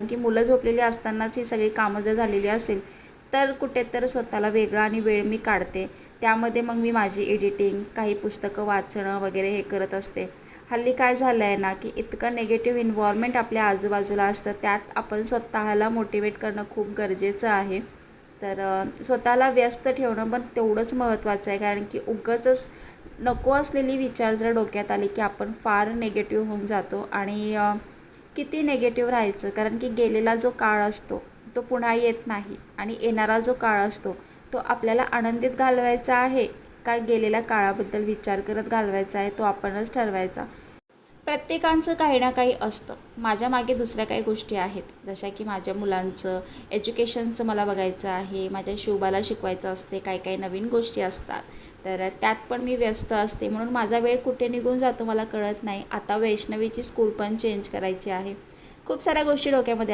की मुलं झोपलेली असतानाच ही सगळी कामं जर झालेली असेल तर कुठेतरी स्वतःला वेगळा आणि वेळ मी काढते. त्यामध्ये मग मी माझी एडिटिंग, काही पुस्तकं वाचणं वगैरे हे करत असते. हल्ली काय झालं आहे ना, की इतकं निगेटिव्ह इन्व्हायरमेंट आपल्या आजूबाजूला असतं, त्यात आपण स्वतःला मोटिवेट करणं खूप गरजेचं आहे. तर स्वतःला व्यस्त ठेवणं पण तेवढंच महत्त्वाचं आहे, कारण की उगाचच नको असलेली विचार जर डोक्यात आले की आपण फार निगेटिव्ह होऊन जातो. आणि किती निगेटिव्ह राहायचं, कारण की गेलेला जो काळ असतो तो पुन्हा येत नाही आणि येणारा जो काळ असतो तो आपल्याला आनंदित घालवायचा आहे का गेलेल्या काळाबद्दल विचार करत घालवायचा आहे, तो आपणच ठरवायचा. प्रत्येकाचं काही ना काही असतं. माझ्या मागे दुसऱ्या काही गोष्टी आहेत, जशा की माझ्या मुलांचं एज्युकेशनचं मला बघायचं आहे, माझ्या शोभाला शिकवायचं असते, काही काही नवीन गोष्टी असतात. तर त्यात पण मी व्यस्त असते, म्हणून माझा वेळ कुठे निघून जातो मला कळत नाही. आता वैष्णवीची स्कूल पण चेंज करायची आहे. खूप साऱ्या गोष्टी डोक्यामध्ये